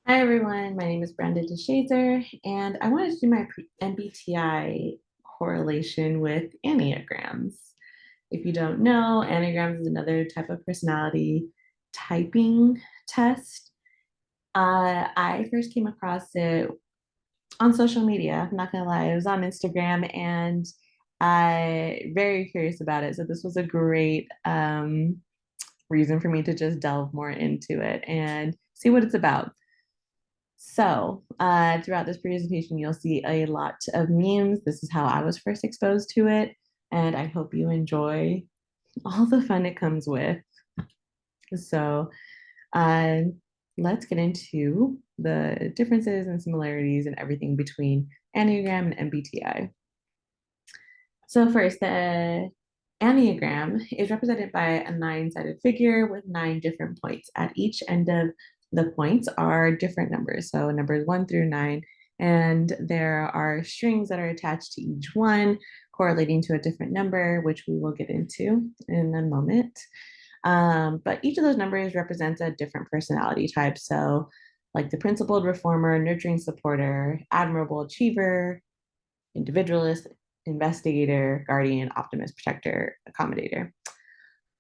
Hi everyone, my name is Brenda DeShazer, and I wanted to do my MBTI correlation with Enneagrams. If you don't know, Enneagrams is another type of personality typing test. I first came across it on social media. I'm not gonna lie, it was on Instagram, and I very curious about it. So this was a great reason for me to just delve more into it and see what it's about. So, throughout this presentation, you'll see a lot of memes. This is how I was first exposed to it, and I hope you enjoy all the fun it comes with. So, uh, let's get into the differences and similarities and everything between Enneagram and MBTI. So, first, the Enneagram is represented by a nine-sided figure with nine different points. At each end of the points are different numbers, so numbers 1 through 9, and there are strings that are attached to each one, correlating to a different number, which we will get into in a moment. But each of those numbers represents a different personality type. So, like the principled reformer, nurturing supporter, admirable achiever, individualist, investigator, guardian, optimist, protector, accommodator.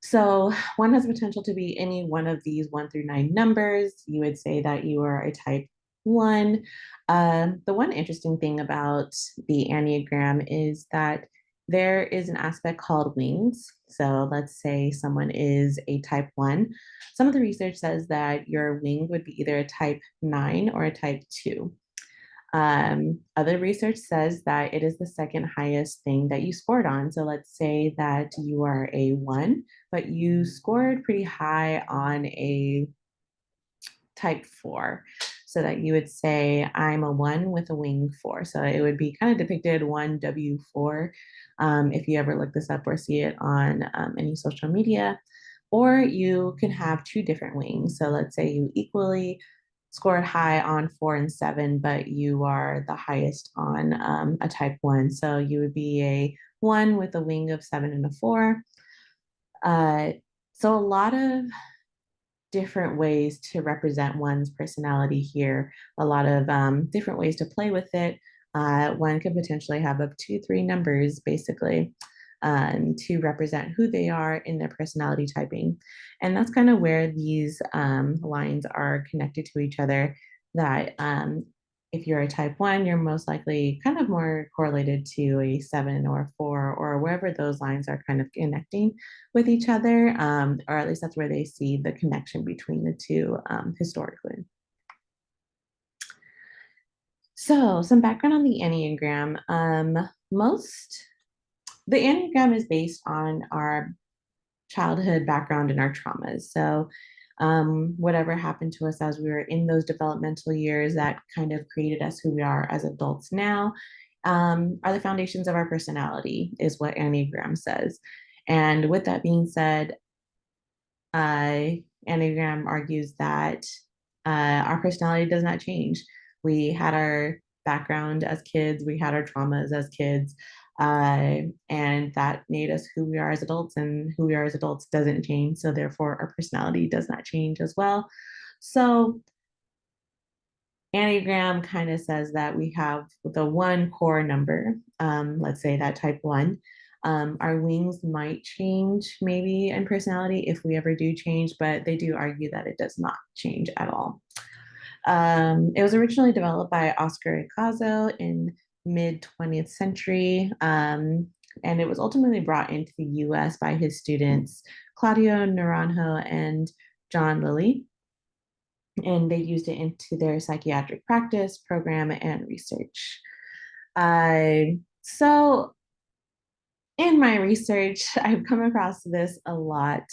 So one has the potential to be any one of these 1 through 9 numbers. You would say that you are a type one. The one interesting thing about the Enneagram is that there is an aspect called wings. So let's say someone is a type one. Some of the research says that your wing would be either a type 9 or a type 2. Other research says that it is the second highest thing that you scored on. So let's say that you are a one, but you scored pretty high on a type four. So that you would say, I'm a one with a wing four. So it would be kind of depicted 1W4 if you ever look this up or see it on any social media. Or you can have two different wings. So let's say you equally scored high on 4 and 7, but you are the highest on a type one. So you would be a one with a wing of 7 and a 4. Uh, so a lot of different ways to represent one's personality here, a lot of different ways to play with it. One could potentially have up to three numbers, basically, to represent who they are in their personality typing. And that's kind of where these lines are connected to each other. That if you're a type one, you're most likely kind of more correlated to a 7 or 4, or wherever those lines are kind of connecting with each other, or at least that's where they see the connection between the two historically. So, some background on the Enneagram. The Enneagram is based on our childhood background and our traumas. So, whatever happened to us as we were in those developmental years that kind of created us who we are as adults now are the foundations of our personality, is what Enneagram says. And with that being said, Enneagram argues that our personality does not change. We had our background as kids, we had our traumas as kids, and that made us who we are as adults, and who we are as adults doesn't change. So, therefore, our personality does not change as well. So, Enneagram kind of says that we have the one core number, let's say that type one. Our wings might change maybe in personality if we ever do change, but they do argue that it does not change at all. It was originally developed by Oscar Icazo in mid 20th century, and it was ultimately brought into the US by his students, Claudio Naranjo and John Lilly, and they used it into their psychiatric practice, program, and research. So, in my research, I've come across this a lot,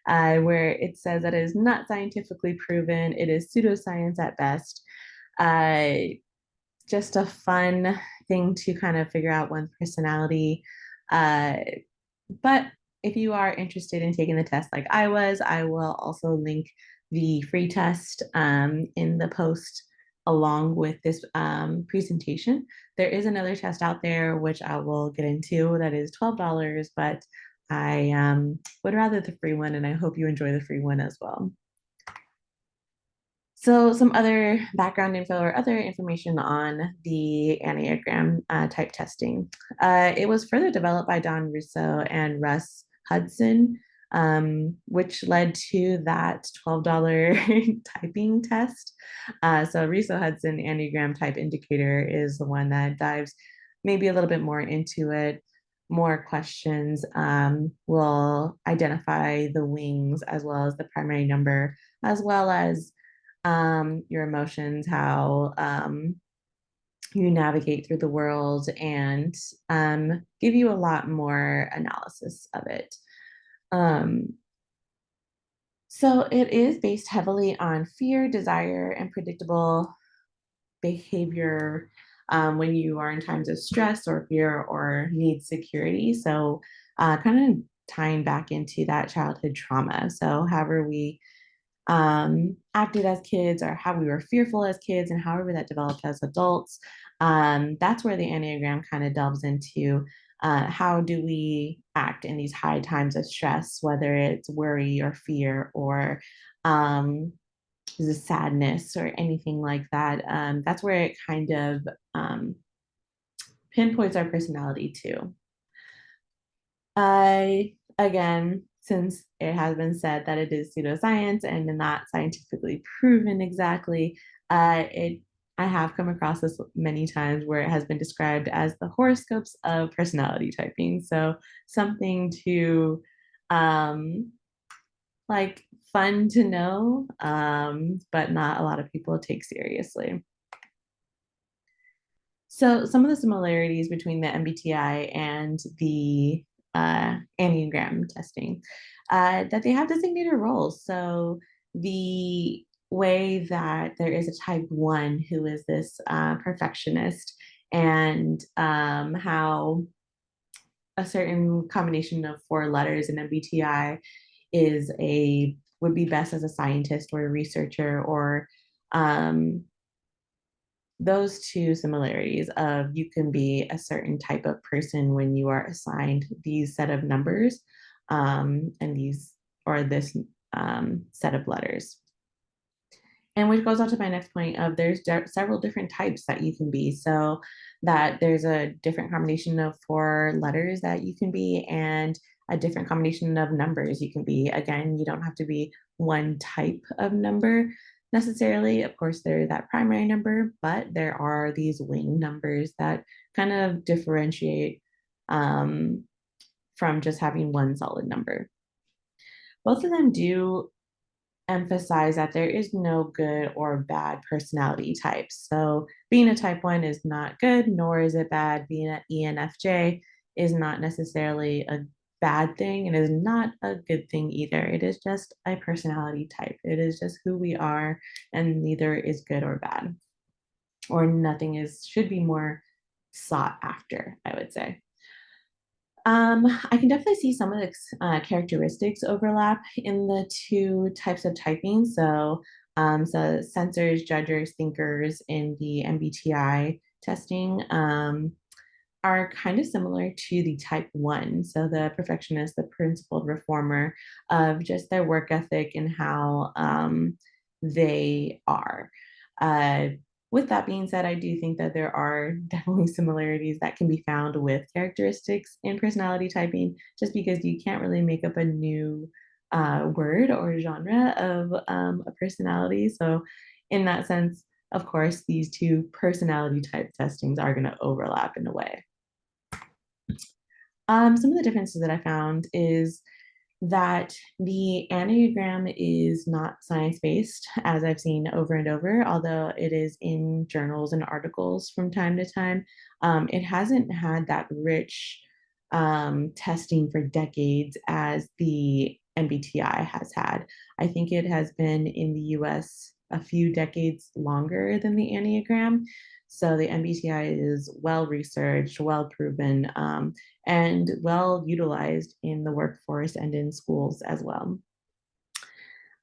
where it says that it is not scientifically proven, it is pseudoscience at best. Uh, just a fun thing to kind of figure out one's personality. Uh, but if you are interested in taking the test like I was, I will also link the free test in the post along with this presentation. There is another test out there, which I will get into, that is $12, but I would rather the free one, and I hope you enjoy the free one as well. So, some other background info or other information on the Enneagram type testing. It was further developed by Don Russo and Russ Hudson, which led to that $12 typing test. So, Russo Hudson Enneagram type indicator is the one that dives maybe a little bit more into it. More questions will identify the wings as well as the primary number, as well as your emotions, how you navigate through the world, and give you a lot more analysis of it. Um, so it is based heavily on fear, desire, and predictable behavior when you are in times of stress or fear or need security. So, kind of tying back into that childhood trauma. So, however we acted as kids or how we were fearful as kids and however that developed as adults. That's where the Enneagram kind of delves into how do we act in these high times of stress, whether it's worry or fear or the sadness or anything like that. That's where it kind of pinpoints our personality too. Again, since it has been said that it is pseudoscience and not scientifically proven exactly, it I have come across this many times where it has been described as the horoscopes of personality typing. So something to um, like fun to know, but not a lot of people take seriously. So some of the similarities between the MBTI and the Enneagram testing, that they have designated roles. So the way that there is a type one who is this perfectionist, and how a certain combination of four letters in MBTI is a would be best as a scientist or a researcher or um, those two similarities of you can be a certain type of person when you are assigned these set of numbers and these or this set of letters. And which goes on to my next point of there's several different types that you can be. So that there's a different combination of four letters that you can be and a different combination of numbers you can be. Again, you don't have to be one type of number necessarily. Of course, there's that primary number, but there are these wing numbers that kind of differentiate um, from just having one solid number. Both of them do emphasize that there is no good or bad personality types. So being a type one is not good, nor is it bad. Being an ENFJ is not necessarily a bad thing. It is not a good thing either. It is just a personality type. It is just who we are, and neither is good or bad, or nothing is should be more sought after, I would say. I can definitely see some of the characteristics overlap in the two types of typing. So sensors, judgers, thinkers in the MBTI testing are kind of similar to the type one. So the perfectionist, the principled reformer of just their work ethic and how they are. Uh, with that being said, I do think that there are definitely similarities that can be found with characteristics in personality typing, just because you can't really make up a new word or genre of a personality. So, in that sense, of course, these two personality type testings are going to overlap in a way. Some of the differences that I found is that the Enneagram is not science based, as I've seen over and over, although it is in journals and articles from time to time. It hasn't had that rich testing for decades as the MBTI has had. I think it has been in the US a few decades longer than the Enneagram. So the MBTI is well researched, well proven, and well utilized in the workforce and in schools as well.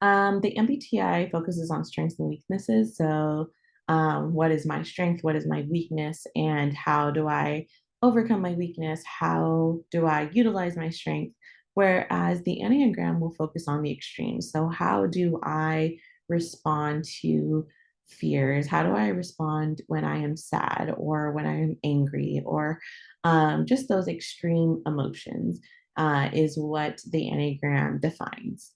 The MBTI focuses on strengths and weaknesses. So, what is my strength? What is my weakness? And how do I overcome my weakness? How do I utilize my strength? Whereas the Enneagram will focus on the extremes. So, how do I respond to fears? How do I respond when I am sad or when I am angry or just those extreme emotions is what the Enneagram defines.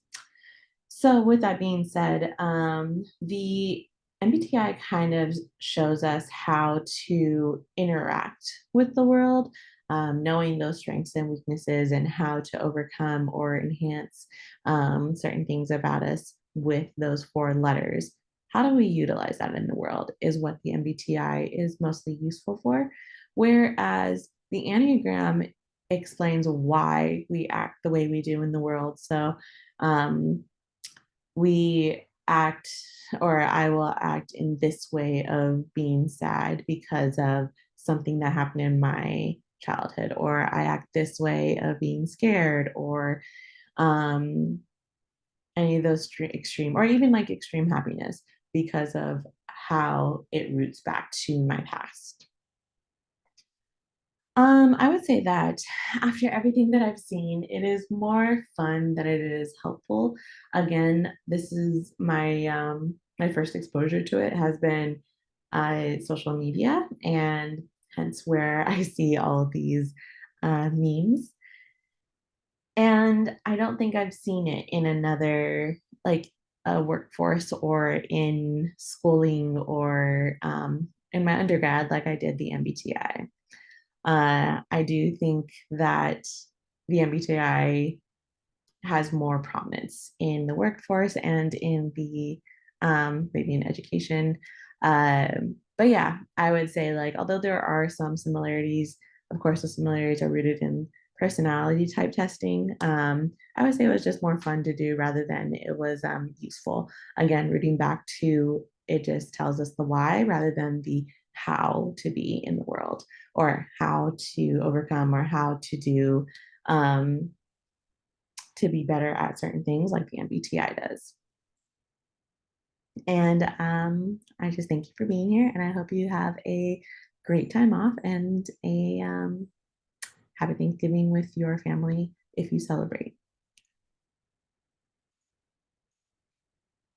So, with that being said, the MBTI kind of shows us how to interact with the world, knowing those strengths and weaknesses, and how to overcome or enhance certain things about us with those four letters. How do we utilize that in the world is what the MBTI is mostly useful for. Whereas the Enneagram explains why we act the way we do in the world. So, um, we act or I will act in this way of being sad because of something that happened in my childhood, or I act this way of being scared, or um, any of those extreme, or even like extreme happiness because of how it roots back to my past. I would say that after everything that I've seen, it is more fun than it is helpful. Again, this is my first exposure to it has been social media, and hence where I see all of these memes. And I don't think I've seen it in another like a workforce or in schooling or in my undergrad like I did the MBTI. I do think that the MBTI has more prominence in the workforce and in the maybe in education. But yeah, I would say like although there are some similarities, of course, the similarities are rooted in personality type testing. I would say it was just more fun to do rather than it was useful. Again, rooting back to it just tells us the why rather than the how to be in the world or how to overcome or how to do um, to be better at certain things like the MBTI does. And I just thank you for being here, and I hope you have a great time off and a happy Thanksgiving with your family if you celebrate.